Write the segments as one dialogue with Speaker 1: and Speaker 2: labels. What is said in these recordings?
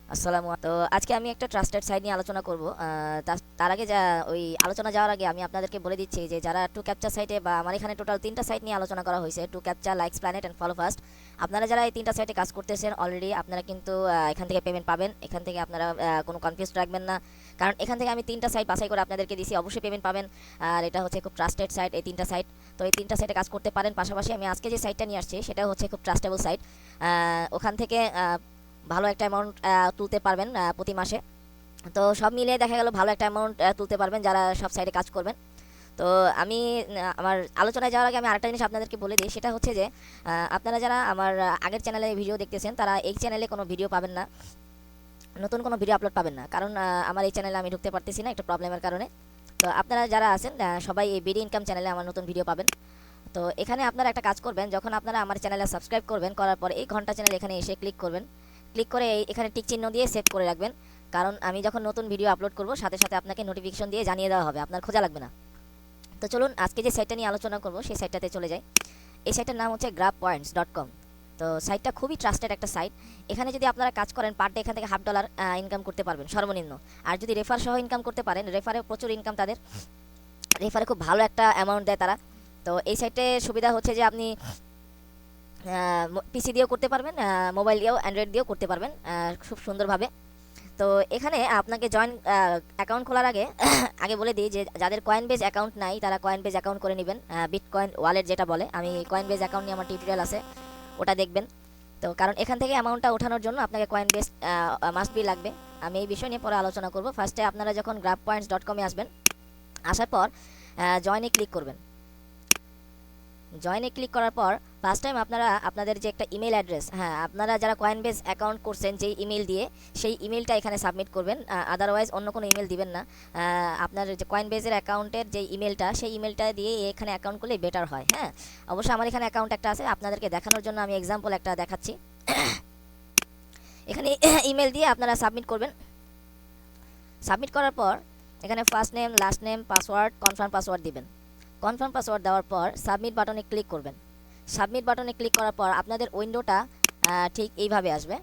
Speaker 1: তো আজকে আমি একটা ট্রাস্টেড সাইট নিয়ে আলোচনা করব। তার আগে ওই আলোচনা যাওয়ার আগে আমি আপনাদেরকে বলে দিচ্ছি যে যারা টু ক্যাপচার সাইটে বা আমার এখানে টোটাল তিনটা সাইট নিয়ে আলোচনা করা হয়েছে, to capture, likes planet and follow fast. আপনারা যারা এই তিনটা সাইটে কাজ করতেছেন অলরেডি, আপনারা কিন্তু এখান থেকে পেমেন্ট পাবেন। এখান থেকে আপনারা কোনো কনফিউজ রাখবেন না, কারণ এখান থেকে আমি তিনটা সাইট বাছাই করে আপনাদেরকে দিছি, অবশ্যই পেমেন্ট পাবেন। আর এটা হচ্ছে খুব ট্রাস্টেড সাইট, এই তিনটা সাইট। তো এই তিনটা সাইটে কাজ করতে পারেন। পাশাপাশি আমি আজকে যে সাইটটা নিয়ে আসছি সেটা হচ্ছে খুব ট্রাস্টেবল সাইট। ওখান থেকে ভালো একটা অ্যামাউন্ট তুলতে পারবেন প্রতি মাসে। তো সব মিলিয়ে দেখা গেল ভালো একটা অ্যামাউন্ট তুলতে পারবেন যারা সব সাইডে কাজ করবেন। তো আমি আমার আলোচনায় যাওয়ার আগে আমি আরেকটা জিনিস আপনাদেরকে বলে দিই, সেটা হচ্ছে যে আপনারা যারা আমার আগের চ্যানেলে ভিডিও দেখতেছেন তারা এই চ্যানেলে কোনো ভিডিও পাবেন না, নতুন কোনো ভিডিও আপলোড পাবেন না, কারণ আমার এই চ্যানেলে আমি ঢুকতে পারতেছি না একটা প্রবলেমের কারণে। তো আপনারা যারা আছেন সবাই এই বিডি ইনকাম চ্যানেলে আমার নতুন ভিডিও পাবেন। তো এখানে আপনারা একটা কাজ করবেন, যখন আপনারা আমার চ্যানেলে সাবস্ক্রাইব করবেন, করার পর এই ঘন্টা চ্যানেল এখানে এসে ক্লিক করবেন। ক্লিক করে এখানে টিক চিহ্ন দিয়ে সেভ করে রাখবেন, কারণ আমি যখন নতুন ভিডিও আপলোড করব সাথে সাথে আপনাকে নোটিফিকেশন দিয়ে জানিয়ে দেওয়া হবে, আপনার খোঁজা লাগবে না। তো চলুন আজকে যে সাইটটা নিয়ে আলোচনা করব সেই সাইটটাতে চলে যাই। এই সাইটটার নাম হচ্ছে grabpoints.com। তো সাইটটা খুবই ট্রাস্টেড একটা সাইট। এখানে যদি আপনারা কাজ করেন পার ডে এখান থেকে $1/2 ইনকাম করতে পারবেন সর্বনিম্ন। আর যদি রেফার সহ ইনকাম করতে পারেন, রেফারে প্রচুর ইনকাম তাদের, রেফারে খুব ভালো একটা অ্যামাউন্ট দেয় তারা। তো এই সাইটে সুবিধা হচ্ছে যে আপনি পিসি দিয়েও করতে পারবেন, মোবাইল দিয়েও, অ্যান্ড্রয়েড দিয়েও করতে পারবেন খুব সুন্দরভাবে। তো এখানে আপনাকে জয়েন অ্যাকাউন্ট খোলার আগে আগে বলে দিই যে যাদের কয়েনবেজ অ্যাকাউন্ট নাই তারা কয়েনবেজ অ্যাকাউন্ট করে নেবেন, বিটকয়েন ওয়ালেট যেটা বলে। আমি কয়েনবেজ অ্যাকাউন্ট নিয়ে আমার টিউটোরিয়াল আছে, ওটা দেখবেন। তো কারণ এখান থেকে অ্যামাউন্টটা ওঠানোর জন্য আপনাকে কয়েনবেজ মাস্ট বি লাগবে। আমি এই বিষয় নিয়ে পরে আলোচনা করব। ফার্স্টে আপনারা যখন grabpoints.com-এ আসবেন, আসার পর জয়েনে ক্লিক করবেন। জয়েনে ক্লিক করার পর ফার্স্ট টাইম আপনারা আপনাদের যে একটা ইমেল অ্যাড্রেস, হ্যাঁ আপনারা যারা কয়েনবেজ অ্যাকাউন্ট করছেন যেই ইমেল দিয়ে, সেই ইমেলটা এখানে সাবমিট করবেন, আদারওয়াইজ অন্য কোনো ইমেল দিবেন না। আপনার যে কয়েনবেজের অ্যাকাউন্টের যে ইমেলটা, সেই ইমেলটা দিয়ে এখানে অ্যাকাউন্ট করলে বেটার হয়। হ্যাঁ, অবশ্যই আমার এখানে অ্যাকাউন্ট একটা আছে, আপনাদেরকে দেখানোর জন্য আমি এক্সাম্পল একটা দেখাচ্ছি। এখানে ইমেল দিয়ে আপনারা সাবমিট করবেন। সাবমিট করার পর এখানে first name, last name, password, confirm password দিবেন। কনফার্ম পাসওয়ার্ড দেওয়ার পর সাবমিট বাটনে ক্লিক করবেন। সাবমিট বাটনে ক্লিক করার পর আপনাদের উইন্ডোটা ঠিক এইভাবে আসবে।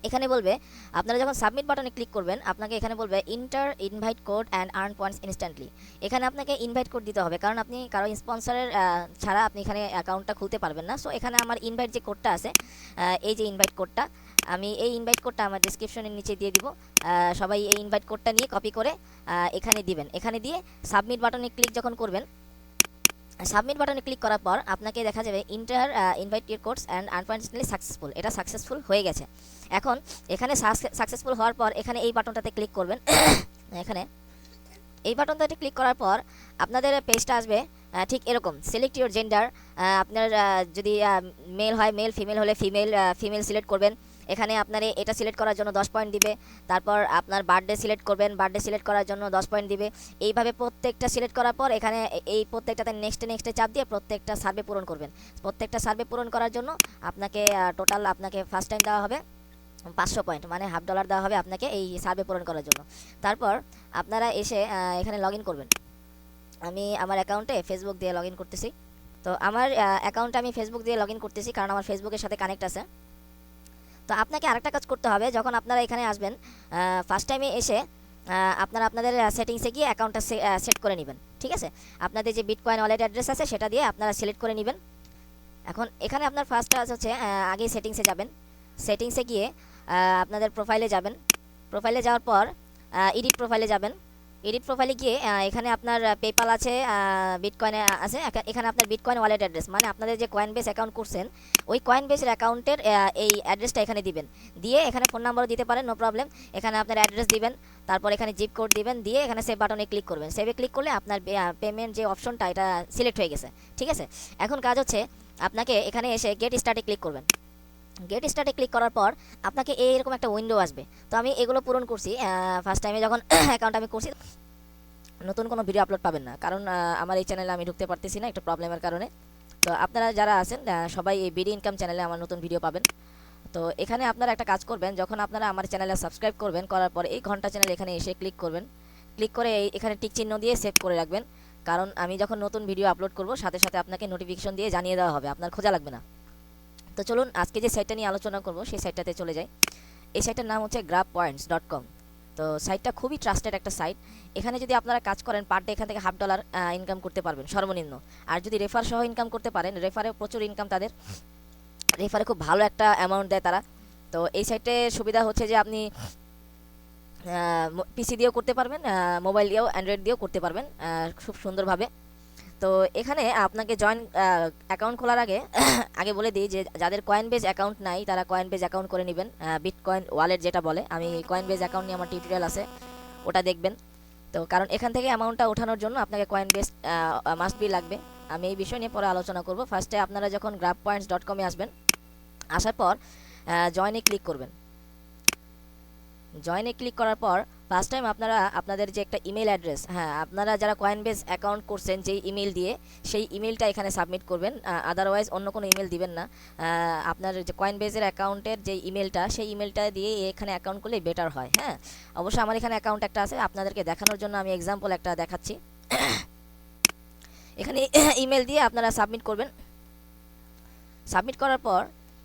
Speaker 1: এখানে বলবে, আপনারা যখন সাবমিট বাটনে ক্লিক করবেন আপনাকে এখানে বলবে inter invite code and earn points instantly. এখানে আপনাকে ইনভাইট কোড দিতে হবে, কারণ আপনি কারো স্পন্সরের ছাড়া আপনি এখানে অ্যাকাউন্টটা খুলতে পারবেন না। সো এখানে আমার ইনভাইট যে কোডটা আছে, এই যে ইনভাইট কোডটা, আমি এই ইনভাইট কোডটা আমার ডিসক্রিপশনের নিচে দিয়ে দিব। সবাই এই ইনভাইট কোডটা নিয়ে কপি করে এখানে দিবেন। এখানে দিয়ে সাবমিট বাটনে ক্লিক যখন করবেন, সাবমিট বাটনে ক্লিক করার পর আপনাকে দেখা যাবে inter invite your codes and unfortunately successful, এটা সাকসেসফুল হয়ে গেছে। এখন এখানে সাকসেসফুল হওয়ার পর এখানে এই বাটনটাতে ক্লিক করবেন। এখানে এই বাটনটাতে ক্লিক করার পর আপনাদের পেজটা আসবে ঠিক এরকম। সিলেক্ট ইউর জেন্ডার, আপনার যদি মেল হয় মেল, ফিমেল হলে ফিমেল, ফিমেল সিলেক্ট করবেন। এখানে আপনার এটা সিলেক্ট করার জন্য 10 পয়েন্ট দিবে। তারপর আপনার বার্থডে সিলেক্ট করবেন, বার্থডে সিলেক্ট করার জন্য 10 পয়েন্ট দিবে। এইভাবে প্রত্যেকটা সিলেক্ট করার পর এখানে এই প্রত্যেকটাতে নেক্সটে নেক্সটে চাপ দিয়ে প্রত্যেকটা সার্ভে পূরণ করবেন। প্রত্যেকটা সার্ভে পূরণ করার জন্য আপনাকে টোটাল আপনাকে ফার্স্ট টাইম দেওয়া হবে 500 পয়েন্ট, মানে $1/2 দেওয়া হবে আপনাকে এই সার্ভে পূরণ করার জন্য। তারপর আপনারা এসে এখানে লগ ইন করবেন। আমি আমার অ্যাকাউন্টে ফেসবুক দিয়ে লগ ইন করতেছি। তো আমার অ্যাকাউন্টে আমি ফেসবুক দিয়ে লগ ইন করতেছি, কারণ আমার ফেসবুকের সাথে কানেক্ট আছে। তো আপনাকে আরেকটা কাজ করতে হবে, যখন আপনারা এখানে আসবেন ফার্স্ট টাইমে এসে আপনারা আপনাদের সেটিংসে গিয়ে অ্যাকাউন্টটা সেট করে নেবেন। ঠিক আছে, আপনাদের যে বিটকয়েন ওয়ালেট অ্যাড্রেস আছে সেটা দিয়ে আপনারা সিলেক্ট করে নেবেন। এখন এখানে আপনার ফার্স্ট কাজ হচ্ছে আগে সেটিংসে যাবেন। সেটিংসে গিয়ে আপনাদের প্রোফাইলে যাবেন। প্রোফাইলে যাওয়ার পর এডিট প্রোফাইলে যাবেন। এডিট প্রোফাইলে গিয়ে এখানে আপনার পেপাল আছে, বিটকয়েনে আছে। এখানে আপনার বিটকয়েন ওয়ালেট অ্যাড্রেস, মানে আপনাদের যে কয়েনবেস অ্যাকাউন্ট করছেন ওই কয়েনবেসের অ্যাকাউন্টের এই অ্যাড্রেসটা এখানে দিবেন। দিয়ে এখানে ফোন নাম্বারও দিতে পারেন, নো প্রবলেম। এখানে আপনার অ্যাড্রেস দিবেন, তারপর এখানে জিপ কোড দিবেন, দিয়ে এখানে সেভ বাটনে ক্লিক করবেন। সেভে ক্লিক করলে আপনার পেমেন্ট যে অপশনটা এটা সিলেক্ট হয়ে গেছে। ঠিক আছে, এখন কাজ হচ্ছে আপনাকে এখানে এসে গেট স্টার্টে ক্লিক করবেন। গেট স্টার্টে ক্লিক করার পর আপনাকে এইরকম একটা উইন্ডো আসবে। তো আমি এগুলো পূরণ করছি ফার্স্ট টাইমে যখন অ্যাকাউন্ট আমি করছি। নতুন কোনো ভিডিও আপলোড পাবেন না, কারণ আমার এই চ্যানেলে আমি ঢুকতে পারতেছি না একটা প্রবলেমের কারণে। তো আপনারা যারা আছেন সবাই এই বিডি ইনকাম চ্যানেলে আমার নতুন ভিডিও পাবেন। তো এখানে আপনারা একটা কাজ করবেন, যখন আপনারা আমার চ্যানেলে সাবস্ক্রাইব করবেন, করার পর এই ঘন্টা চ্যানেল এখানে এসে ক্লিক করবেন। ক্লিক করে এখানে টিক চিহ্ন দিয়ে সেভ করে রাখবেন, কারণ আমি যখন নতুন ভিডিও আপলোড করব সাথে সাথে আপনাকে নোটিফিকেশন দিয়ে জানিয়ে দেওয়া হবে, আপনার খোঁজা লাগবে না। তো চলুন আজকে যে সাইটটা নিয়ে আলোচনা করব সেই সাইটটাতে চলে যাই। এই সাইটটার নাম হচ্ছে grabpoints.com। তো সাইটটা খুবই ট্রাস্টেড একটা সাইট। এখানে যদি আপনারা কাজ করেন পার ডে এখান থেকে $1/2 ইনকাম করতে পারবেন সর্বনিম্ন। আর যদি রেফার সহ ইনকাম করতে পারেন, রেফারে প্রচুর ইনকাম তাদের, রেফারে খুব ভালো একটা অ্যামাউন্ট দেয় তারা। তো এই সাইটে সুবিধা হচ্ছে যে আপনি পিসি দিয়েও করতে পারবেন, মোবাইল দিয়েও, অ্যান্ড্রয়েড দিয়েও করতে পারবেন খুব সুন্দরভাবে। তো এখানে আপনাকে জয়েন অ্যাকাউন্ট খোলার আগে আগে বলে দিই যে যাদের কয়েনবেজ অ্যাকাউন্ট নাই তারা কয়েনবেজ অ্যাকাউন্ট করে নেবেন, বিটকয়েন ওয়ালেট যেটা বলে। আমি কয়েনবেজ অ্যাকাউন্ট নিয়ে আমার টিউটোরিয়াল আছে, ওটা দেখবেন। তো কারণ এখান থেকে অ্যামাউন্টটা ওঠানোর জন্য আপনাকে কয়েনবেজ মাস্ট বি লাগবে। আমি এই বিষয় নিয়ে পরে আলোচনা করব। ফার্স্টে আপনারা যখন grabpoints.com-এ আসবেন, আসার পর জয়েনে ক্লিক করবেন। জয়েনে ক্লিক করার পর ফার্স্ট টাইম আপনারা আপনাদের যে একটা ইমেল অ্যাড্রেস, হ্যাঁ আপনারা যারা কয়েনবেজ অ্যাকাউন্ট করছেন যেই ইমেল দিয়ে, সেই ইমেলটা এখানে সাবমিট করবেন, আদারওয়াইজ অন্য কোনো ইমেল দিবেন না। আপনার যে কয়েনবেজের অ্যাকাউন্টের যে ইমেলটা, সেই ইমেলটা দিয়ে এখানে অ্যাকাউন্ট করলে বেটার হয়। হ্যাঁ, অবশ্যই আমার এখানে অ্যাকাউন্ট একটা আছে, আপনাদেরকে দেখানোর জন্য আমি এক্সাম্পল একটা দেখাচ্ছি। এখানে ইমেল দিয়ে আপনারা সাবমিট করবেন। সাবমিট করার পর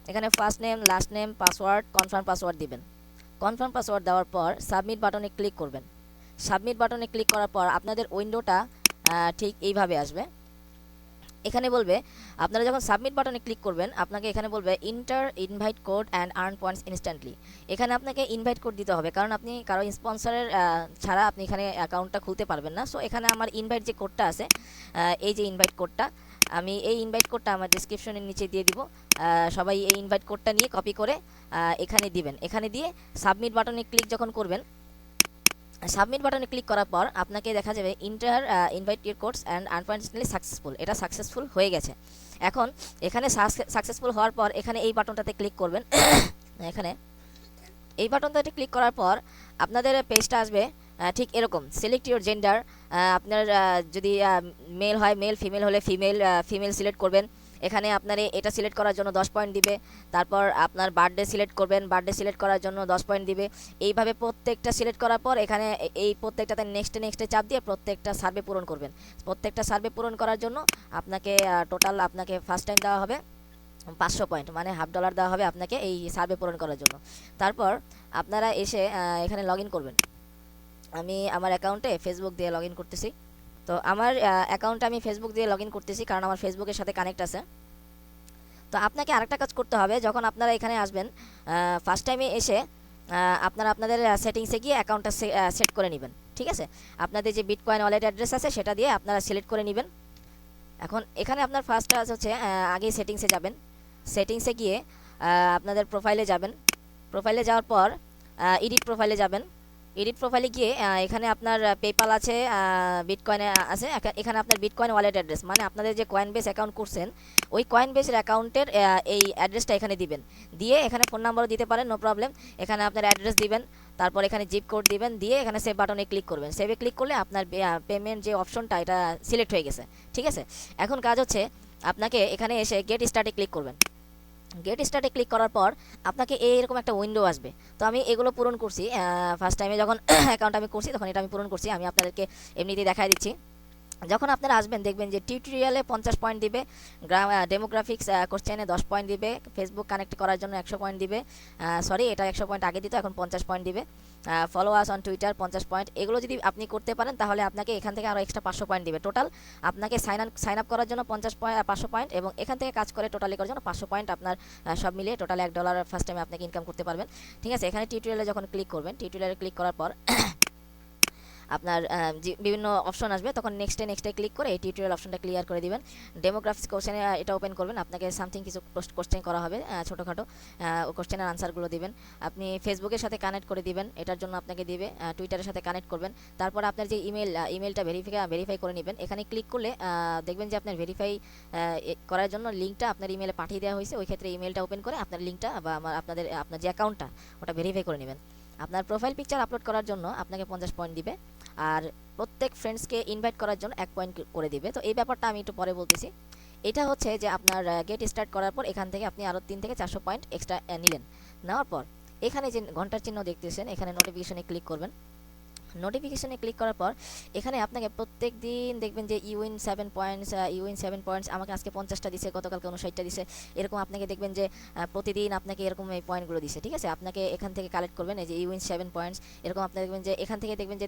Speaker 1: এখানে first name, last name, password, confirm password দিবেন। কনফার্ম পাসওয়ার্ড দেওয়ার পর সাবমিট বাটনে ক্লিক করবেন। সাবমিট বাটনে ক্লিক করার পর আপনাদের উইন্ডোটা ঠিক এইভাবে আসবে। এখানে বলবে, আপনারা যখন সাবমিট বাটনে ক্লিক করবেন আপনাকে এখানে বলবে inter invite code and earn points instantly. এখানে আপনাকে ইনভাইট কোড দিতে হবে, কারণ আপনি কারো স্পন্সরের ছাড়া আপনি এখানে অ্যাকাউন্টটা খুলতে পারবেন না। সো এখানে আমার ইনভাইট যে কোডটা আছে, এই যে ইনভাইট কোডটা, আমি এই ইনভাইট কোডটা আমার ডিসক্রিপশনের নিচে দিয়ে দিব। সবাই এই ইনভাইট কোডটা নিয়ে কপি করে এখানে দিবেন। এখানে দিয়ে সাবমিট বাটনে ক্লিক যখন করবেন, সাবমিট বাটনে ক্লিক করার পর আপনাকে দেখা যাবে inter invite your codes and unfortunately successful, এটা সাকসেসফুল হয়ে গেছে। এখন এখানে সাকসেসফুল হওয়ার পর এখানে এই বাটনটাতে ক্লিক করবেন। এখানে এই বাটনটাতে ক্লিক করার পর আপনাদের পেজটা আসবে ঠিক এরকম। সিলেক্ট ইউর জেন্ডার, আপনার যদি মেল হয় মেল, ফিমেল হলে ফিমেল সিলেক্ট করবেন। এখানে আপনার এটা সিলেক্ট করার জন্য 10 পয়েন্ট দিবে। তারপর আপনার বার্থডে সিলেক্ট করবেন, বার্থডে সিলেক্ট করার জন্য 10 পয়েন্ট দিবে। এইভাবে প্রত্যেকটা সিলেক্ট করার পর এখানে এই প্রত্যেকটাতে নেক্সটে চাপ দিয়ে প্রত্যেকটা সার্ভে পূরণ করবেন। প্রত্যেকটা সার্ভে পূরণ করার জন্য আপনাকে টোটাল আপনাকে ফার্স্ট টাইম দেওয়া হবে 500 পয়েন্ট, মানে $1/2 দেওয়া হবে আপনাকে এই সার্ভে পূরণ করার জন্য। তারপর আপনারা এসে এখানে লগ ইন করবেন। আমি আমার অ্যাকাউন্টে ফেসবুক দিয়ে লগ ইন করতেছি। তো আমার অ্যাকাউন্টে আমি ফেসবুক দিয়ে লগ ইন করতেছি, কারণ আমার ফেসবুকের সাথে কানেক্ট আছে। তো আপনাকে আরেকটা কাজ করতে হবে, যখন আপনারা এখানে আসবেন ফার্স্ট টাইমে এসে আপনারা আপনাদের সেটিংসে গিয়ে অ্যাকাউন্টটা সেট করে নেবেন। ঠিক আছে, আপনাদের যে বিটকয়েন ওয়ালেট অ্যাড্রেস আছে সেটা দিয়ে আপনারা সিলেক্ট করে নেবেন। এখন এখানে আপনার ফার্স্ট কাজ হচ্ছে আগে সেটিংসে যাবেন। সেটিংসে গিয়ে আপনাদের প্রোফাইলে যাবেন। প্রোফাইলে যাওয়ার পর এডিট প্রোফাইলে যাবেন। এডিট প্রোফাইলে গিয়ে এখানে আপনার পেপাল আছে, বিটকয়েনে আছে। এখানে আপনার বিটকয়েন ওয়ালেট অ্যাড্রেস, মানে আপনাদের যে কয়েনবেস অ্যাকাউন্ট করছেন ওই কয়েনবেসের অ্যাকাউন্টের এই অ্যাড্রেসটা এখানে দিবেন। দিয়ে এখানে ফোন নাম্বারও দিতে পারেন, নো প্রবলেম। এখানে আপনার অ্যাড্রেস দিবেন, তারপর এখানে জিপ কোড দিবেন, দিয়ে এখানে সেভ বাটনে ক্লিক করবেন। সেভে ক্লিক করলে আপনার পেমেন্ট যে অপশনটা এটা সিলেক্ট হয়ে গেছে। ঠিক আছে, এখন কাজ হচ্ছে আপনাকে এখানে এসে গেট স্টার্টে ক্লিক করবেন। গেট স্টার্টে ক্লিক করার পর আপনাকে এইরকম একটা উইন্ডো আসবে। তো আমি এগুলো পূরণ করছি ফার্স্ট টাইমে যখন অ্যাকাউন্ট আমি করছি তখন এটা আমি পূরণ করছি। আমি আপনাদেরকে এমনিতেই দেখাই দিচ্ছি। যখন আপনারা আসবেন দেখবেন যে টিউটোরিয়ালে 50 পয়েন্ট দিবে, ডেমোগ্রাফিক্স কোশ্চেনে 10 পয়েন্ট দিবে, ফেসবুক কানেক্ট করার জন্য 100 পয়েন্ট দিবে। সরি, এটা 100 পয়েন্ট আগে দিত, এখন 50 পয়েন্ট দিবে। Follow us on Twitter 50 point. এগুলো যদি আপনি করতে পারেন তাহলে আপনাকে এখান থেকে আরও এক্সট্রা 500 পয়েন্ট দিবে। টোটাল আপনাকে সাইন আপ করার জন্য 500 পয়েন্ট, এবং এখান থেকে কাজ করে টোটালি করার জন্য 500 পয়েন্ট। আপনার সব মিলিয়ে টোটাল $1 ফার্স্ট টাইমে আপনাকে ইনকাম করতে পারবেন। ঠিক আছে, এখানে টিউটোরিয়ালে যখন ক্লিক করবেন, টিউটোরিয়ালে ক্লিক করার পর আপনার যে বিভিন্ন অপশন আসবে, তখন নেক্সটে ক্লিক করে এই টিউটোরিয়াল অপশনটা ক্লিয়ার করে দিবেন। ডেমোগ্রাফিক্স কোশ্চেনে এটা ওপেন করবেন। আপনাকে সামথিং কিছু কোশ্চেন করা হবে, ছোটোখাটো কোশ্চেনের আনসারগুলো দিবেন। আপনি ফেসবুকের সাথে কানেক্ট করে দিবেন, এটার জন্য আপনাকে দিবে। টুইটারের সাথে কানেক্ট করবেন। তারপর আপনার যে ইমেলটা ভেরিফাই করে নেবেন। এখানে ক্লিক করলে দেখবেন যে আপনার ভেরিফাই করার জন্য লিঙ্কটা আপনার ইমেলে পাঠিয়ে দেওয়া হয়েছে। ওই ক্ষেত্রে ইমেলটা ওপেন করে আপনার লিঙ্কটা বা আপনার যে অ্যাকাউন্টটা ওটা ভেরিফাই করে নেবেন। আপনার প্রোফাইল পিকচার আপলোড করার জন্য আপনাকে 50 পয়েন্ট দিবে, আর প্রত্যেক ফ্রেন্ডসকে ইনভাইট করার জন্য 1 পয়েন্ট করে দিবে। তো এই ব্যাপারটা আমি একটু পরে বলতেছি। এটা হচ্ছে যে আপনার গেট স্টার্ট করার পর এখান থেকে আপনি আরও 3 থেকে 400 পয়েন্ট এক্সট্রা নিলেন। নেওয়ার পর এখানে যে ঘন্টার চিহ্ন দেখতেছেন, এখানে নোটিফিকেশনে ক্লিক করবেন। নোটিফিকেশনে ক্লিক করার পর এখানে আপনাকে প্রত্যেক দিন দেখবেন যে ইউইন 7 পয়েন্টস আমাকে আজকে 50টা দিছে, গতকালকে 59টা দিছে, এরকম আপনাকে দেখবেন যে প্রতিদিন আপনাকে এরকম এই পয়েন্টগুলো দিছে। ঠিক আছে, আপনাকে এখান থেকে কালেক্ট করবেন, এই যে ইউইন 7 পয়েন্টস, এরকম আপনি দেখবেন যে এখান থেকে দেখবেন যে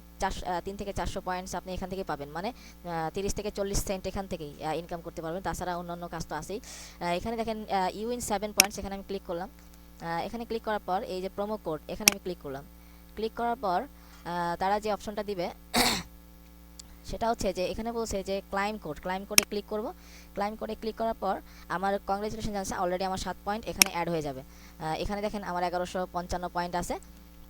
Speaker 1: 3 থেকে 400 পয়েন্টস আপনি এখান থেকে পাবেন, মানে 30 থেকে 40 সেন্ট এখান থেকেই ইনকাম করতে পারবেন। তাছাড়া অন্যান্য কাজ তো আছেই। এখানে দেখেন ইউইন 7 পয়েন্টস, এখানে আমি ক্লিক করলাম। এখানে ক্লিক করার পর এই যে প্রোমো কোড, এখানে আমি ক্লিক করলাম। ক্লিক করার পর তারা যে অপশনটা দিবে সেটা হচ্ছে যে এখানে বলছে যে ক্লাইম কোডে ক্লিক করব। ক্লাইম কোডে ক্লিক করার পর আমার কংগ্রেচুলেশন জানাচ্ছে, অলরেডি আমার 7 পয়েন্ট এখানে অ্যাড হয়ে যাবে। এখানে দেখেন আমার 1155 পয়েন্ট আছে।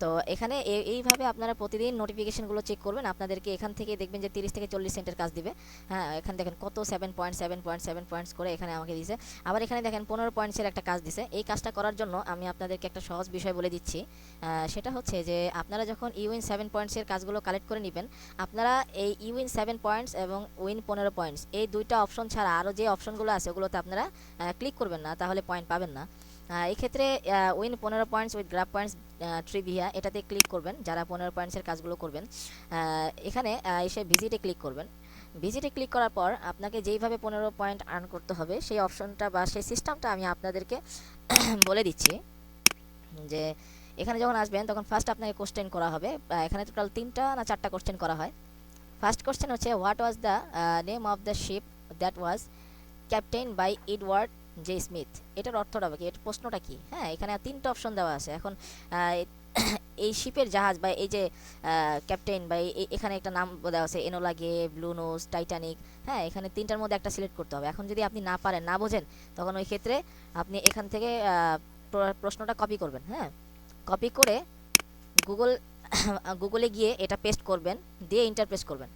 Speaker 1: তো এখানে এইভাবে আপনারা প্রতিদিন নোটিফিকেশনগুলো চেক করবেন। আপনাদেরকে এখান থেকে দেখবেন যে 30 থেকে 40 সেন্টের কাজ দিবে। হ্যাঁ, এখানে দেখেন কত 7 পয়েন্টস করে এখানে আমাকে দিয়েছে। আবার এখানে দেখেন 15 পয়েন্টসের একটা কাজ দিছে। এই কাজটা করার জন্য আমি আপনাদেরকে একটা সহজ বিষয় বলে দিচ্ছি। সেটা হচ্ছে যে আপনারা যখন ইউইন 7 পয়েন্টসের কাজগুলো কালেক্ট করে নেবেন, আপনারা এই ইউইন 7 পয়েন্টস এবং উইন 15 পয়েন্টস এই দুইটা অপশন ছাড়া আরও যে অপশনগুলো আছে ওগুলোতে আপনারা ক্লিক করবেন না, তাহলে পয়েন্ট পাবেন না। এই ক্ষেত্রে win 15 points with graph points trivia এটাতে ক্লিক করবেন যারা 15 পয়েন্টসের কাজগুলো করবেন। এখানে এসে ভিজিটে ক্লিক করবেন। ভিজিটে ক্লিক করার পর আপনাকে যেইভাবে 15 পয়েন্ট আর্ন করতে হবে সেই অপশনটা বা সেই সিস্টেমটা আমি আপনাদেরকে বলে দিচ্ছি। যে এখানে যখন আসবেন তখন ফার্স্ট আপনাকে কোশ্চেন করা হবে। এখানে টোটাল 3টা না 4টা কোশ্চেন করা হয়। ফার্স্ট কোশ্চেন হচ্ছে what was the name of the ship that was captain by Edward J Smith. এটার অর্থটা কি, এটার প্রশ্নটা কি? হ্যাঁ, এখানে 3টা অপশন দেওয়া আছে। এখন এই শিপের জাহাজ বা এই যে ক্যাপ্টেন বা এখানে একটা নাম দেওয়া আছে, এনোলা গে, ব্লু নোজ, টাইটানিক। হ্যাঁ, এখানে 3টার মধ্যে একটা সিলেক্ট করতে হবে। এখন যদি আপনি না পারেন, না বোঝেন, তখন ওই ক্ষেত্রে আপনি এখান থেকে প্রশ্নটা কপি করবেন। হ্যাঁ, কপি করে গুগলে গিয়ে এটা পেস্ট করবেন, দিয়ে ইন্টার প্রেস করবেন।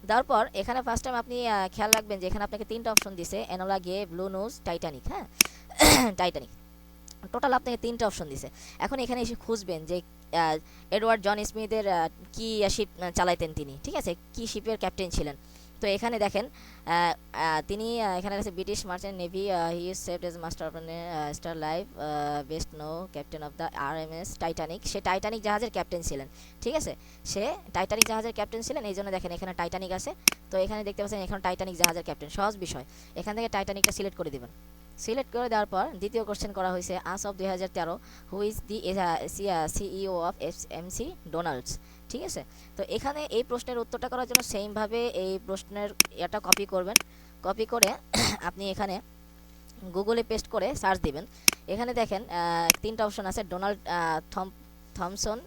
Speaker 1: দেওয়ার পর এখানে ফার্স্ট টাইম আপনি খেয়াল রাখবেন যে এখানে আপনাকে 3টা অপশন দিছে, এনোলা গে, ব্লু নোজ, টাইটানিক। হ্যাঁ, টাইটানিক টোটাল আপনাকে 3টা অপশন দিছে। এখন এখানে এসে খুঁজবেন যে এডওয়ার্ড জন স্মিথের কি শিপ চালাইতেন তিনি, ঠিক আছে, কি শিপের ক্যাপ্টেন ছিলেন। তো এখানে দেখেন তিনি এখানে আছে British merchant navy, he is served as master of star line, best known captain of the RMS Titanic. সে টাইটানিক জাহাজের ক্যাপ্টেন ছিলেন। ঠিক আছে, সে টাইটানিক জাহাজের ক্যাপ্টেন ছিলেন, এই জন্য দেখেন এখানে টাইটানিক আছে। তো এখানে দেখতে পাচ্ছেন এখানে টাইটানিক জাহাজের ক্যাপ্টেন। সহজ বিষয়, এখান থেকে টাইটানিকটা সিলেক্ট করে দেবেন। সিলেক্ট করে দেওয়ার পর দ্বিতীয় কোশ্চেন করা হয়েছে as of 2013 who is the CEO of McDonald's. ঠিক আছে, তো এখানে এই প্রশ্নের উত্তরটা করার জন্য সেমভাবে এই প্রশ্নের এটা কপি করবেন। কপি করে আপনি এখানে গুগলে পেস্ট করে সার্চ দিবেন। এখানে দেখেন 3টা অপশন আছে, Donald Thomson,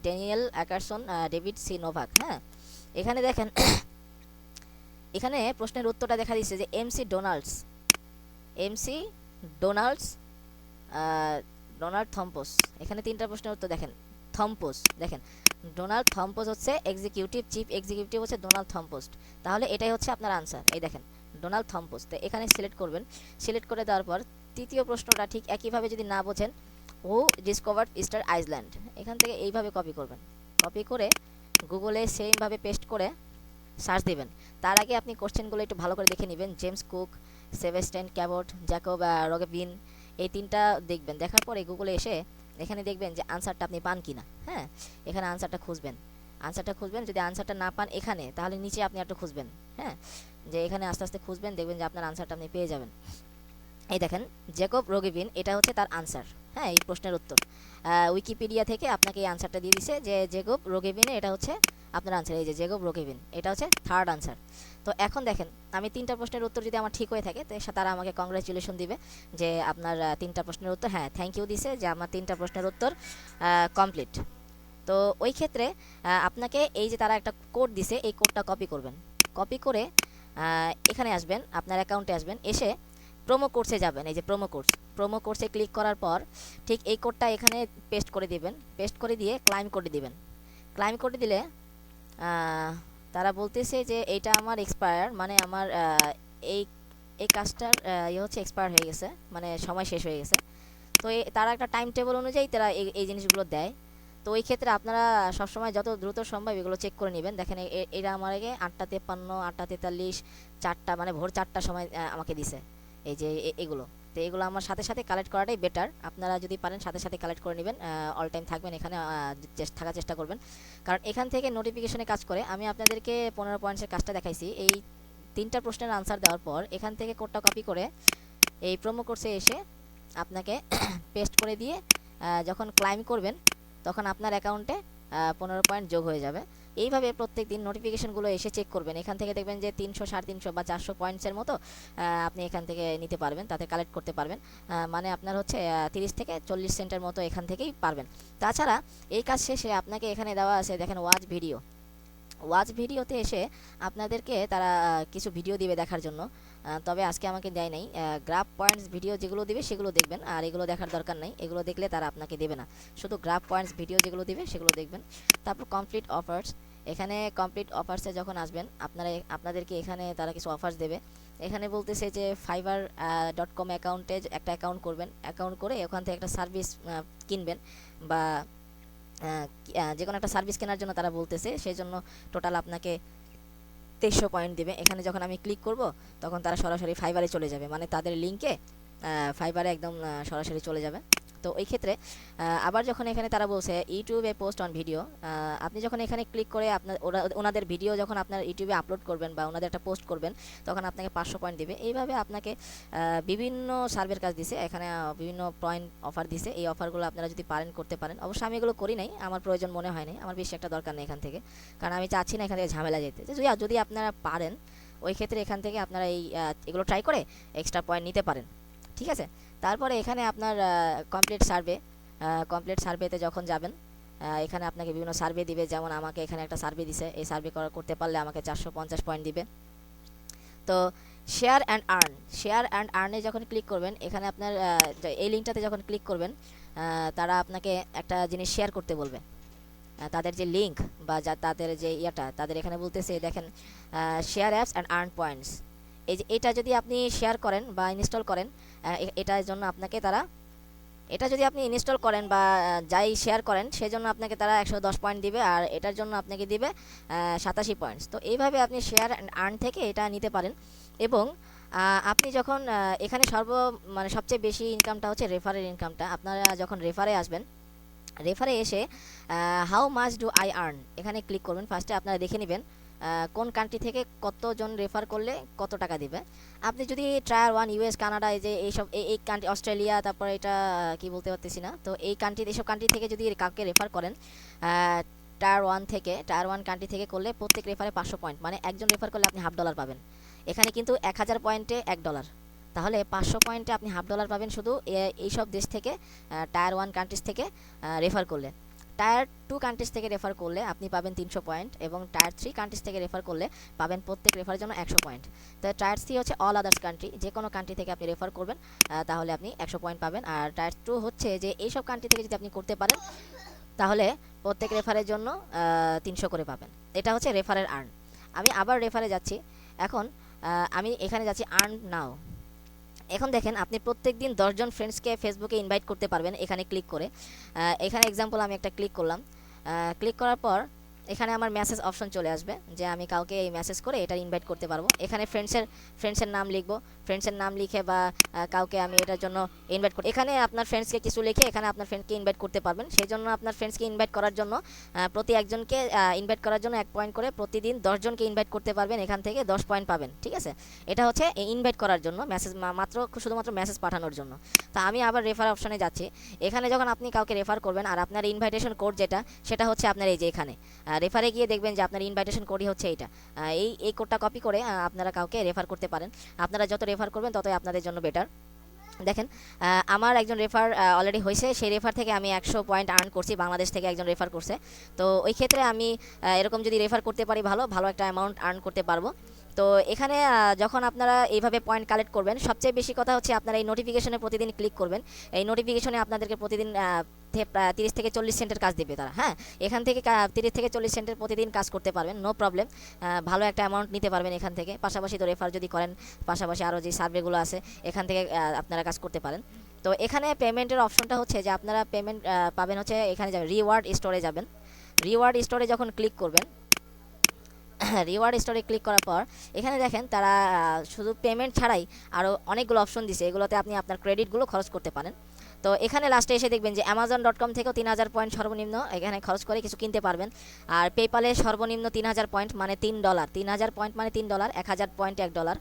Speaker 1: Daniel Akerson, David C Novak. হ্যাঁ, এখানে দেখেন এখানে প্রশ্নের উত্তরটা দেখা দিচ্ছে যে এমসি ডোনাল্ডস, ডোনাল্ড থম্পস। এখানে 3টা প্রশ্নের উত্তর দেখেন। থম্পস দেখেন, ডোনাল্ড থম্পস হচ্ছে চিফ এক্সিকিউটিভ হচ্ছে ডোনাল্ড থম্পস। তাহলে এটাই হচ্ছে আপনার আনসার। এই দেখেন ডোনাল্ড থম্পস। তো এখানে সিলেক্ট করবেন। সিলেক্ট করে দেওয়ার পর তৃতীয় প্রশ্নটা ঠিক একইভাবে যদি না বোঝেন, হু ডিসকভার্ড ইস্টার আইল্যান্ড, এখান থেকে এইভাবে কপি করবেন। কপি করে গুগলে সেমভাবে পেস্ট করে সার্চ দিবেন। তার আগে আপনি কোশ্চেনগুলো একটু ভালো করে দেখে নেবেন। James cook, Sebastian Cabot, Jacob রগেভিন, এই 3টা দেখবেন। দেখার পরে গুগলে এসে এখানে দেখবেন যে আনসারটা আপনি পান কিনা। হ্যাঁ, এখানে আনসারটা খুঁজবেন। যদি আনসারটা না পান এখানে, তাহলে নিচে আপনি একটু খুঁজবেন। হ্যাঁ, যে এখানে আস্তে আস্তে খুঁজবেন, দেখবেন যে আপনার আনসারটা আপনি পেয়ে যাবেন। এই দেখেন জ্যাকব রগেভিন, এটা হচ্ছে তার আনসার। হ্যাঁ, এই প্রশ্নের উত্তর উইকিপিডিয়া থেকে আপনাকে এই আনসারটা দিয়ে দিছে যে জ্যাকব রগেভিনে এটা হচ্ছে আপনার আনসার। এই যে জ্যাকব রগেভিন, এটা হচ্ছে থার্ড আনসার। তো এখন দেখেন আমি 3টা প্রশ্নের উত্তর যদি আমার ঠিক হয়ে থাকে, তো তারা আমাকে কংগ্রাচুলেশন দিবে যে আপনার 3টা প্রশ্নের উত্তর, হ্যাঁ থ্যাংক ইউ দিছে যে আমার 3টা প্রশ্নের উত্তর কমপ্লিট। তো ওই ক্ষেত্রে আপনাকে এই যে তারা একটা কোড দিছে, এই কোডটা কপি করবেন। কপি করে এখানে আসবেন, আপনার অ্যাকাউন্টে আসবেন, এসে প্রোমো কোর্সে যাবেন। এই যে প্রোমো কোর্সে ক্লিক করার পর ঠিক এই কোডটা এখানে পেস্ট করে দিবেন। পেস্ট করে দিয়ে ক্লাইম করে দিবেন। ক্লাইম করে দিলে তারা বলতেছে যে এইটা আমার এক্সপায়ার, মানে আমার এই এই কাজটার হচ্ছে এক্সপায়ার হয়ে গেছে, মানে সময় শেষ হয়ে গেছে। তো তারা একটা টাইম টেবল অনুযায়ী তারা এই জিনিসগুলো দেয়। তো ওই ক্ষেত্রে আপনারা সবসময় যত দ্রুত সম্ভব এগুলো চেক করে নেবেন। দেখেন এরা আমার আগে 8টা 53, 8টা 43, 4টা মানে ভোর 4টার সময় আমাকে দিছে এই যে এগুলো। তো এগুলো আমার সাথে সাথে কালেক্ট করাটাই বেটার। আপনারা যদি পারেন সাথে সাথে কালেক্ট করে নেবেন, অল টাইম থাকবেন এখানে, থাকার চেষ্টা করবেন, কারণ এখান থেকে নোটিফিকেশনে কাজ করে। আমি আপনাদেরকে 15 পয়েন্টসের কাজটা দেখাইছি। এই 3টা প্রশ্নের আনসার দেওয়ার পর এখান থেকে কোডটা কপি করে এই প্রোমো কোর্সে এসে আপনাকে পেস্ট করে দিয়ে যখন ক্লাইম করবেন তখন আপনার অ্যাকাউন্টে 15 পয়েন্ট যোগ হয়ে যাবে। এইভাবে প্রত্যেক দিন নোটিফিকেশনগুলো এসে চেক করবেন। এখান থেকে দেখবেন যে 300, 350 বা 400 পয়েন্টসের মতো আপনি এখান থেকে নিতে পারবেন, তাতে কালেক্ট করতে পারবেন। মানে আপনার হচ্ছে 30 থেকে 40 সেন্টের মতো এখান থেকেই পারবেন। তাছাড়া এই কাজ শেষে আপনাকে এখানে দেওয়া আছে দেখেন ওয়াচ ভিডিওতে এসে আপনাদেরকে তারা কিছু ভিডিও দিবে দেখার জন্য। তবে আজকে আমাকে দেয় নাই। গ্রাফ পয়েন্টস ভিডিও যেগুলো দিবে সেগুলো দেখবেন, আর এগুলো দেখার দরকার নাই। এগুলো দেখলে তারা আপনাকে দেবে না, শুধু গ্রাফ পয়েন্টস ভিডিও যেগুলো দিবে সেগুলো দেখবেন। তারপর কমপ্লিট অফার্স, এখানে কমপ্লিট অফার্সে যখন আসবেন আপনাদেরকে এখানে তারা কিছু অফার্স দেবে। এখানে বলতেছে যে fiverr.com অ্যাকাউন্টে একটা অ্যাকাউন্ট করবেন, অ্যাকাউন্ট করে ওখান থেকে একটা সার্ভিস কিনবেন, বা যে কোনো একটা সার্ভিস কেনার জন্য তারা বলতেছে। সেই জন্য টোটাল আপনাকে 2300 পয়েন্ট দেবে। এখানে যখন আমি ক্লিক করব তখন তারা সরাসরি ফাইবারে চলে যাবে, মানে তাদের লিঙ্কে ফাইবারে একদম সরাসরি চলে যাবে। তো এই ক্ষেত্রে আবার যখন এখানে তারা বলছে ইউটিউবে পোস্ট অন ভিডিও, আপনি যখন এখানে ক্লিক করে ওনাদের ভিডিও যখন আপনার ইউটিউবে আপলোড করবেন বা ওনাদের একটা পোস্ট করবেন তখন আপনাকে 500 পয়েন্ট দিবে। এইভাবে আপনাকে বিভিন্ন সার্ভের কাজ দিছে, এখানে বিভিন্ন পয়েন্ট অফার দিছে। এই অফারগুলো আপনারা যদি পারেন করতে পারেন। অবশ্যই আমি এগুলো করি নাই, আমার প্রয়োজন মনে হয় নাই, আমার বেশি একটা দরকার নেই এখান থেকে, কারণ আমি চাচ্ছি না এখান থেকে ঝামেলা যেতে। যদি আপনারা পারেন ওই ক্ষেত্রে এখান থেকে আপনারা এগুলো ট্রাই করে এক্সট্রা পয়েন্ট নিতে পারেন, ঠিক আছে। তারপরে এখানে আপনার কমপ্লিট সার্ভেতে যখন যাবেন এখানে আপনাকে বিভিন্ন সার্ভে দিবে। যেমন আমাকে এখানে একটা সার্ভে দিছে, এই সার্ভে করতে পারলে আমাকে 450 পয়েন্ট দিবে। তো শেয়ার অ্যান্ড আর্নে যখন ক্লিক করবেন এখানে আপনার এই লিঙ্কটাতে যখন ক্লিক করবেন তারা আপনাকে একটা জিনিস শেয়ার করতে বলবে, তাদের যে লিঙ্ক বা তাদের যে তাদের এখানে বলতেছে দেখেন share apps and earn points. এই যে এটা যদি আপনি শেয়ার করেন বা ইনস্টল করেন, এটার জন্য আপনাকে তারা, এটা যদি আপনি ইনস্টল করেন বা যাই শেয়ার করেন সেজন্য আপনাকে তারা 110 পয়েন্ট দিবে, আর এটার জন্য আপনাকে দিবে 87 পয়েন্টস। তো এইভাবে আপনি শেয়ার অ্যান্ড আর্ন থেকে এটা নিতে পারেন। এবং আপনি যখন এখানে মানে সবচেয়ে বেশি ইনকামটা হচ্ছে রেফারের ইনকামটা। আপনারা যখন রেফারে আসবেন, রেফারে এসে how much do I earn এখানে ক্লিক করবেন। ফার্স্টে আপনারা দেখে নেবেন কোন কান্ট্রি থেকে কতজন রেফার করলে কত টাকা দিবে। আপনি যদি টায়ার 1 ইউএস কানাডা এই কান্ট্রি, অস্ট্রেলিয়া, তারপরে এটা কি বলতে পারতেছি না, তো এইসব কান্ট্রি থেকে যদি কাউকে রেফার করেন টায়ার 1 কান্ট্রি থেকে করলে প্রত্যেক রেফারে 500 পয়েন্ট, মানে একজন রেফার করলে আপনি $1/2 পাবেন। এখানে কিন্তু 1000 পয়েন্টে $1, তাহলে 500 পয়েন্টে আপনি $1/2 পাবেন শুধু এইসব দেশ থেকে, টায়ার 1 কান্ট্রিজ থেকে রেফার করলে। টায়ার 2 কান্ট্রিজ থেকে রেফার করলে আপনি পাবেন 300 পয়েন্ট, এবং টায়ার 3 কান্ট্রিজ থেকে রেফার করলে পাবেন প্রত্যেক রেফারের জন্য 100 পয়েন্ট। তো টায়ার 3 হচ্ছে অল আদার্স কান্ট্রি, যে কোনো কান্ট্রি থেকে আপনি রেফার করবেন তাহলে আপনি 100 পয়েন্ট পাবেন। আর টায়ার 2 হচ্ছে যে এইসব কান্ট্রি থেকে যদি আপনি করতে পারেন তাহলে প্রত্যেক রেফারের জন্য 300 করে পাবেন। এটা হচ্ছে রেফারের আর্ন। আমি আবার রেফারে যাচ্ছি। এখন আমি এখানে যাচ্ছি আর্ন নাও। এখন দেখেন আপনি প্রত্যেক দিন 10 জন ফ্রেন্ডসকে ফেসবুকে ইনভাইট করতে পারবেন এখানে ক্লিক করে। এখানে এক্সাম্পল আমি একটা ক্লিক করলাম। ক্লিক করার পর এখানে আমার মেসেজ অপশন চলে আসবে যে আমি কাউকে এই মেসেজ করে এটা ইনভাইট করতে পারবো। এখানে ফ্রেন্ডসের নাম লিখবো, ফ্রেন্ডসের নাম লিখে বা কাউকে আমি এটার জন্য ইনভাইট করি। এখানে আপনার ফ্রেন্ডসকে কিছু লিখে এখানে আপনার ফ্রেন্ডকে ইনভাইট করতে পারবেন। সেই জন্য আপনার ফ্রেন্ডসকে ইনভাইট করার জন্য প্রতি একজনকে ইনভাইট করার জন্য 1 পয়েন্ট করে প্রতিদিন 10 জনকে ইনভাইট করতে পারবেন, এখান থেকে 10 পয়েন্ট পাবেন, ঠিক আছে। এটা হচ্ছে ইনভাইট করার জন্য, শুধুমাত্র মেসেজ পাঠানোর জন্য। তা আমি আবার রেফার অপশনে যাচ্ছি। এখানে যখন আপনি কাউকে রেফার করবেন আর আপনার ইনভাইটেশন কোড সেটা হচ্ছে আপনার এই যে এখানে রেফারে গিয়ে দেখবেন যে আপনার ইনভাইটেশন কোডই হচ্ছে এইটা। এই কোডটা কপি করে আপনারা কাউকে রেফার করতে পারেন। আপনারা যত রেফার করবেন ততই আপনাদের জন্য বেটার। দেখেন আমার একজন রেফার অলরেডি হয়েছে, সেই রেফার থেকে আমি 100 পয়েন্ট আর্ন করছি, বাংলাদেশ থেকে একজন রেফার করছে। তো ওই ক্ষেত্রে আমি এরকম যদি রেফার করতে পারি ভালো একটা অ্যামাউন্ট আর্ন করতে পারবো। তো এখানে যখন আপনারা এইভাবে পয়েন্ট কালেক্ট করবেন, সবচেয়ে বেশি কথা হচ্ছে আপনারা এই নোটিফিকেশনে প্রতিদিন ক্লিক করবেন। এই নোটিফিকেশনে আপনাদেরকে প্রতিদিন 30 থেকে 40 সেন্টের কাজ দেবে তারা। হ্যাঁ, এখান থেকে 30 থেকে 40 সেন্টের প্রতিদিন কাজ করতে পারবেন, নো প্রবলেম। ভালো একটা অ্যামাউন্ট নিতে পারবেন এখান থেকে। পাশাপাশি তো রেফার যদি করেন, পাশাপাশি আরও যে সার্ভেগুলো আছে এখান থেকে আপনারা কাজ করতে পারেন। তো এখানে পেমেন্টের অপশনটা হচ্ছে যে আপনারা পেমেন্ট পাবেন হচ্ছে এখানে যাবেন রিওয়ার্ড স্টোরে যাবেন। রিওয়ার্ড স্টোরে যখন ক্লিক করবেন রিওয়ার্ড স্টোরে ক্লিক করার পর এখানে দেখেন তারা শুধু পেমেন্ট ছাড়াই আরও অনেকগুলো অপশন দিছে, এগুলোতে আপনি আপনার ক্রেডিটগুলো খরচ করতে পারেন। তো এখানে লাস্টে এসে দেখবেন যে Amazon.com থেকেও 3000 পয়েন্ট সর্বনিম্ন এখানে খরচ করে কিছু কিনতে পারবেন। আর পেপালে সর্বনিম্ন 3000 পয়েন্ট মানে $3, 3000 পয়েন্ট মানে $3, 1000 পয়েন্ট $1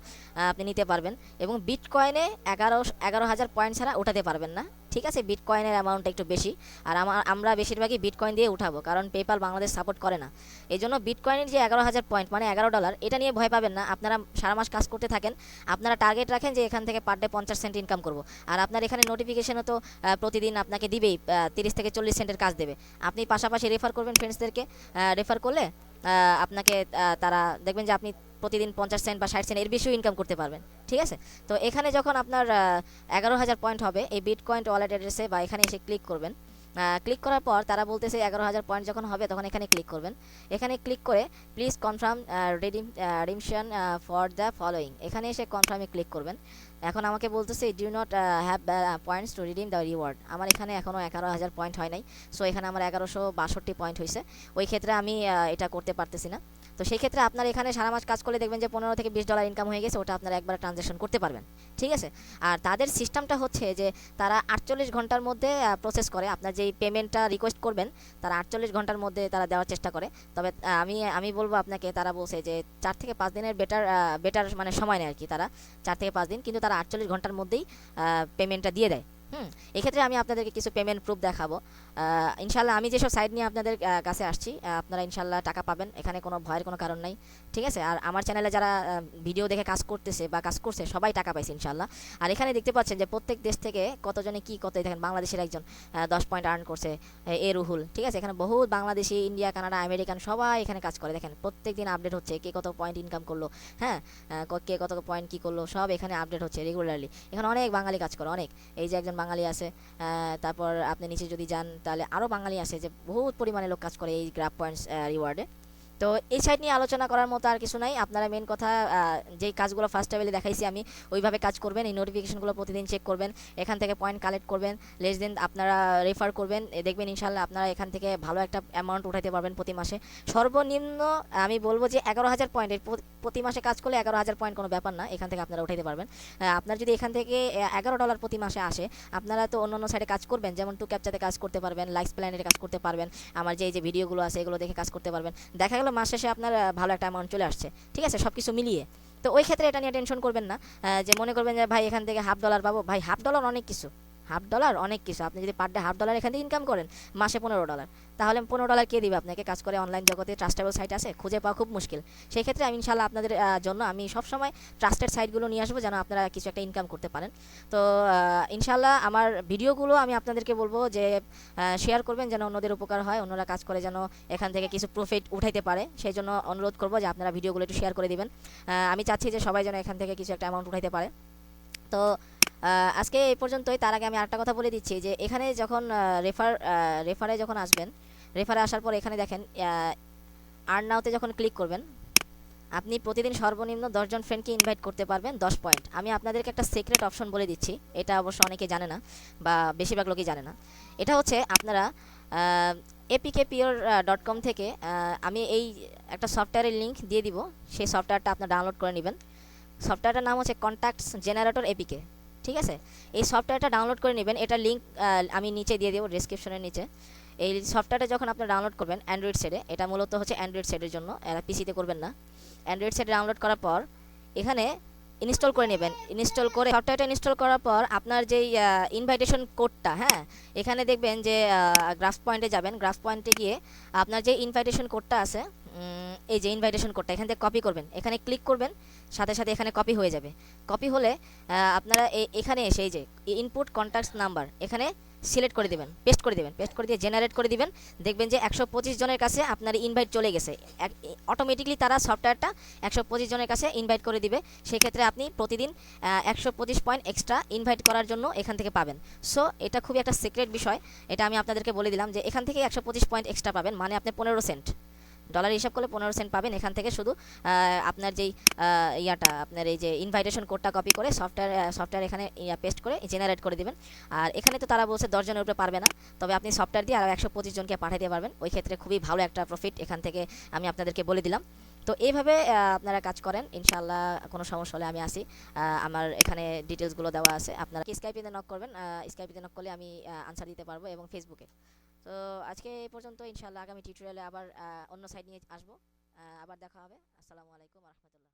Speaker 1: আপনি নিতে পারবেন। এবং বিটকয়েনে 11,000 পয়েন্ট ছাড়া ওঠাতে পারবেন না, ঠিক আছে। বিটকয়েনের অ্যামাউন্টটা একটু বেশি, আর আমরা বেশিরভাগই বিটকয়েন দিয়ে উঠাবো, কারণ পেপাল বাংলাদেশ সাপোর্ট করে না। এই জন্য বিটকয়েনের যে 11,000 পয়েন্ট মানে $11, এটা নিয়ে ভয় পাবেন না। আপনারা সারা মাস কাজ করতে থাকেন, আপনারা টার্গেট রাখেন যে এখান থেকে পার ডে 50 সেন্ট ইনকাম করব। আর আপনার এখানে নোটিফিকেশনও তো প্রতিদিন আপনাকে দিবেই, 30 থেকে 40 সেন্টের কাজ দেবে। আপনি পাশাপাশি রেফার করবেন ফ্রেন্ডসদেরকে, রেফার করলে আপনাকে তারা দেখবেন যে আপনি প্রতিদিন 50 সেন্ট বা 60 সেন্ট এর বেশিও ইনকাম করতে পারবেন, ঠিক আছে। তো এখানে যখন আপনার 11,000 পয়েন্ট হবে এই বিটকয়েন ওয়ালেট অ্যাড্রেসে বা এখানে এসে ক্লিক করবেন। ক্লিক করার পর তারা বলতেছে 11,000 পয়েন্ট যখন হবে তখন এখানে ক্লিক করবেন। এখানে ক্লিক করে please confirm redemption for the following, এখানে এসে কনফার্মে ক্লিক করবেন। এখন আমাকে বলতেছে do not have points two redeem the reward. আমার এখানে এখনও 11,000 পয়েন্ট হয় নাই, সো এখানে আমার 1162 পয়েন্ট হয়েছে। ওই ক্ষেত্রে আমি এটা করতে পারতেছি না। তো সেই ক্ষেত্রে আপনার এখানে সারা মাস কাজ করলে দেখবেন যে $15 থেকে $20 ইনকাম হয়ে গেছে, ওটা আপনারা একবার ট্রানজ্যাকশন করতে পারবেন, ঠিক আছে। আর তাদের সিস্টেমটা হচ্ছে যে তারা 48 ঘন্টার মধ্যে প্রসেস করে। আপনার যেই পেমেন্টটা রিকোয়েস্ট করবেন তারা 48 ঘন্টার মধ্যে তারা দেওয়ার চেষ্টা করে। তবে আমি বলবো আপনাকে, তারা বলছে যে 4 থেকে 5 দিনের বেটার মানে সময় নেয় আর কি, তারা 4 থেকে 5 দিন, কিন্তু তারা 48 ঘন্টার মধ্যেই পেমেন্টটা দিয়ে দেয়। এক্ষেত্রে আমি আপনাদেরকে কিছু পেমেন্ট প্রুফ দেখাবো। ইনশাল্লাহ আমি যেসব সাইট নিয়ে আপনাদের কাছে আসছি, আপনারা ইনশাল্লাহ টাকা পাবেন, এখানে কোনো ভয়ের কোনো কারণ নাই, ঠিক আছে। আর আমার চ্যানেলে যারা ভিডিও দেখে কাজ করতেছে বা কাজ করছে সবাই টাকা পাইছে ইনশাল্লাহ। আর এখানে দেখতে পাচ্ছেন যে প্রত্যেক দেশ থেকে কতজনে কি কত, দেখেন বাংলাদেশের একজন 10 পয়েন্ট আর্ন করছে, এ রুহুল, ঠিক আছে। এখানে বহুত বাংলাদেশি, ইন্ডিয়া, কানাডা, আমেরিকান সবাই এখানে কাজ করে। দেখেন প্রত্যেক দিন আপডেট হচ্ছে কে কত পয়েন্ট ইনকাম করলো, হ্যাঁ, কে কত পয়েন্ট কী করলো সব এখানে আপডেট হচ্ছে রেগুলারলি। এখানে অনেক বাঙালি কাজ করে, অনেক। এই যে একজন বাঙালি আছে, তারপর আপনি নিচে যদি যান তাহলে আরও বাঙালি আছে, যে বহুত পরিমাণে লোক কাজ করে এই গ্রাফ পয়েন্টস রিওয়ার্ডে। তো এই সাইট নিয়ে আলোচনা করার মতো আর কিছু নাই। আপনারা মেন কথা যেই কাজগুলো ফার্স্ট লেভেলে দেখাইছি আমি, ওইভাবে কাজ করবেন। এই নোটিফিকেশনগুলো প্রতিদিন চেক করবেন, এখান থেকে পয়েন্ট কালেক্ট করবেন, লেস দেন আপনারা রেফার করবেন, দেখবেন ইনশাল্লাহ আপনারা এখান থেকে ভালো একটা অ্যামাউন্ট উঠাইতে পারবেন প্রতি মাসে। সর্বনিম্ন আমি বলবো যে 11,000 পয়েন্ট, প্রতি মাসে কাজ করলে 11,000 পয়েন্ট কোনো ব্যাপার না, এখান থেকে আপনারা উঠাইতে পারবেন। আপনার যদি এখান থেকে $11 প্রতি মাসে আসে, আপনারা তো অন্য সাইডে কাজ করবেন, যেমন টু ক্যাপচাতে কাজ করতে পারবেন, লাইফ প্ল্যানের কাজ করতে পারবেন, আমার যে ভিডিওগুলো আছে এগুলো দেখে কাজ করতে পারবেন। দেখা গেল মাস শেষে আপনার ভালো একটা অ্যামাউন্ট চলে আসছে, ঠিক আছে, সব কিছু মিলিয়ে। তো ওই ক্ষেত্রে এটা নিয়ে টেনশন করবেন না, যে মনে করবেন যে ভাই এখান থেকে $1/2 পাবো। ভাই $1/2 অনেক কিছু, $1/2 অনেক কিছু। আপনি যদি পার ডে $1/2 এখান থেকে ইনকাম করেন, মাসে $15, তাহলে $15 কে দিবে আপনাকে? কাজ করে অনলাইন জগতে ট্রাস্টেবল সাইট আছে, খুঁজে পাওয়া খুব মুশকিল। সেই ক্ষেত্রে আমি ইনশাল্লাহ আপনাদের জন্য আমি সবসময় ট্রাস্টেড সাইটগুলো নিয়ে আসবো, যেন আপনারা কিছু একটা ইনকাম করতে পারেন। তো ইনশাল্লাহ আমার ভিডিওগুলো আমি আপনাদেরকে বলবো যে শেয়ার করবেন, যেন অন্যদের উপকার হয়, অন্যরা কাজ করে যেন এখান থেকে কিছু প্রফিট উঠাইতে পারে। সেই জন্য অনুরোধ করবো যে আপনারা ভিডিওগুলো একটু শেয়ার করে দিবেন। আমি চাচ্ছি যে সবাই যেন এখান থেকে কিছু একটা অ্যামাউন্ট উঠাইতে পারে। তো আজকে এই পর্যন্তই। তার আগে আমি আরেকটা কথা বলে দিচ্ছি যে এখানে যখন রেফারে যখন আসবেন, রেফারে আসার পর এখানে দেখেন আর্ন নাওতে যখন ক্লিক করবেন, আপনি প্রতিদিন সর্বনিম্ন 10 জন ফ্রেন্ডকে ইনভাইট করতে পারবেন 10 পয়েন্ট। আমি আপনাদেরকে একটা সিক্রেট অপশন বলে দিচ্ছি, এটা অবশ্য অনেকে জানে না বা বেশিরভাগ লোকই জানে না। এটা হচ্ছে আপনারা apkpure.com থেকে আমি এই একটা সফটওয়্যারের লিঙ্ক দিয়ে দিব, সেই সফটওয়্যারটা আপনারা ডাউনলোড করে নেবেন। সফটওয়্যারটার নাম হচ্ছে কন্ট্যাক্টস জেনারেটর এপিকে, ঠিক আছে। এই সফটওয়্যারটা ডাউনলোড করে নেবেন, এটা লিঙ্ক আমি নিচে দিয়ে দেবো ডেসক্রিপশনের নিচে। এই সফটওয়্যারটা যখন আপনারা ডাউনলোড করবেন অ্যান্ড্রয়েড সেটে, এটা মূলত হচ্ছে অ্যান্ড্রয়েড সেটের জন্য, এরা পিসিতে করবেন না। অ্যান্ড্রয়েড সেটে ডাউনলোড করার পর এখানে ইনস্টল করে নেবেন। ইনস্টল করে সফটওয়্যারটা ইনস্টল করার পর আপনার যেই ইনভাইটেশন কোডটা, হ্যাঁ, এখানে দেখবেন যে গ্রাফ পয়েন্টে যাবেন। গ্রাফ পয়েন্টে গিয়ে আপনার যে ইনভাইটেশন কোডটা আছে, এই যে ইনভাইটেশন কোডটা এখান থেকে কপি করবেন, এখানে ক্লিক করবেন, সাথে সাথে এখানে কপি হয়ে যাবে। কপি হলে আপনারা এখানে এসে এই যে ইনপুট কন্ট্যাক্টস নাম্বার এখানে সিলেক্ট করে দেবেন, পেস্ট করে দেবেন, পেস্ট করে দিয়ে জেনারেট করে দিবেন। দেখবেন যে 125 জনের কাছে আপনার ইনভাইট চলে গেছে। অটোমেটিকলি তারা সফটওয়্যারটা 125 জনের কাছে ইনভাইট করে দিবে। সেই ক্ষেত্রে আপনি প্রতিদিন 125 পয়েন্ট এক্সট্রা ইনভাইট করার জন্য এখান থেকে পাবেন। সো এটা খুবই একটা সিক্রেট বিষয়, এটা আমি আপনাদেরকে বলে দিলাম যে এখান থেকে 125 পয়েন্ট এক্সট্রা পাবেন, মানে আপনি 15 সেন্ট, ডলার হিসাব করলে 15 সেন্ট পাবেন এখান থেকে, শুধু আপনার যেই আপনার এই যে ইনভাইটেশন কোডটা কপি করে সফটওয়্যার এখানে পেস্ট করে জেনারেট করে দিবেন। আর এখানে তো তারা বলছে 10 জনের উপরে পারবে না, তবে আপনি সফটওয়্যার দিয়ে আরও 125 জনকে পাঠাতে পারবেন। ওই ক্ষেত্রে খুবই ভালো একটা প্রফিট এখান থেকে আমি আপনাদেরকে বলে দিলাম। তো এইভাবে আপনারা কাজ করেন, ইনশাআল্লাহ কোনো সমস্যা হলে আমি আসি। আমার এখানে ডিটেলসগুলো দেওয়া আছে, আপনারা স্কাইপে নক করবেন, স্কাইপে নক করলে আমি আনসার দিতে পারবো, এবং ফেসবুকে। তো আজকে এই পর্যন্ত, ইনশাআল্লাহ আগামী টিউটোরিয়ালে আবার অন্য সাইড নিয়ে আসবো। আবার দেখা হবে। আসসালামু আলাইকুম রহমতুল্লাহ।